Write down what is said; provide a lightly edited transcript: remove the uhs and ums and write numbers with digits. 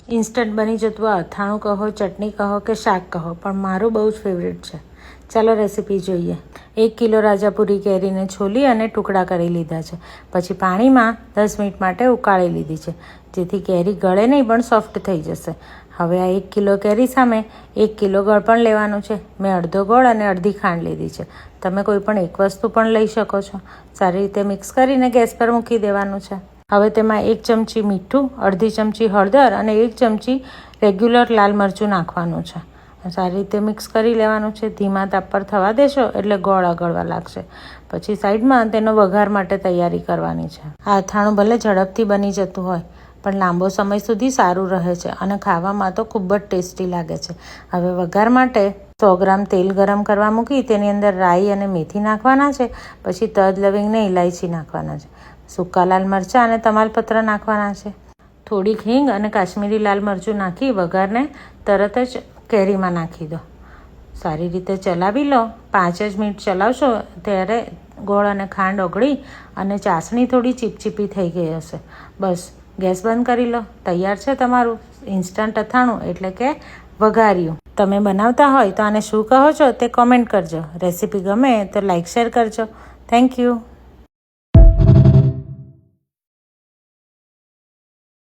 Instant બની જતું આ અથાણું કહો, ચટણી કહો કે શાક કહો, પણ મારું બહુ જ ફેવરેટ છે. ચાલો રેસીપી જોઈએ. 1 કિલો રાજાપુરી કેરીને છોલી અને ટુકડા કરી લીધા છે. પછી પાણીમાં 10 મિનિટ માટે ઉકાળી લીધી છે, જેથી કેરી ગળે નહીં પણ સોફ્ટ થઈ જશે. હવે આ 1 કિલો કેરી સામે 1 કિલો ગળ પણ લેવાનું છે. મેં અડધો ગોળ અને અડધી ખાંડ લીધી છે. તમે કોઈ પણ એક વસ્તુ પણ લઈ શકો છો. સારી રીતે મિક્સ કરીને ગેસ પર મૂકી દેવાનું છે. હવે તેમાં 1 ચમચી મીઠું, અડધી ચમચી હળદર અને 1 ચમચી રેગ્યુલર લાલ મરચું નાખવાનું છે. સારી રીતે મિક્સ કરી લેવાનું છે. ધીમા તાપ પર થવા દેશો એટલે ગોળ અગળવા લાગશે. પછી સાઈડમાં તેનો વઘાર માટે તૈયારી કરવાની છે. આ અથાણું ભલે ઝડપથી બની જતું હોય, પણ લાંબો સમય સુધી સારું રહે છે અને ખાવામાં તો ખૂબ જ ટેસ્ટી લાગે છે. હવે વઘાર માટે 100 ગ્રામ તેલ ગરમ કરવા મૂકી તેની અંદર રાઈ અને મેથી નાખવાના છે. પછી તજ, લવિંગ ને ઇલાયચી નાખવાના છે. સૂકા લાલ મરચાં અને તમાલપત્ર નાખવાના છે. થોડીક હિંગ અને કાશ્મીરી લાલ મરચું નાખી વઘારને તરત જ કેરીમાં નાખી દો. સારી રીતે ચલાવી લો. 5 જ મિનિટ ચલાવશો ત્યારે ગોળ અને ખાંડ ઓગળી અને ચાસણી થોડી ચીપચીપી થઈ ગઈ હશે. બસ ગેસ બંધ કરી લો. તૈયાર છે તમારું ઇન્સ્ટન્ટ અથાણું, એટલે કે વઘાર્યું. તમે બનાવતા હોય તો આને શું કહો છો તે કોમેન્ટ કરજો. રેસીપી ગમે તો લાઈક શેર કરજો. Thank you.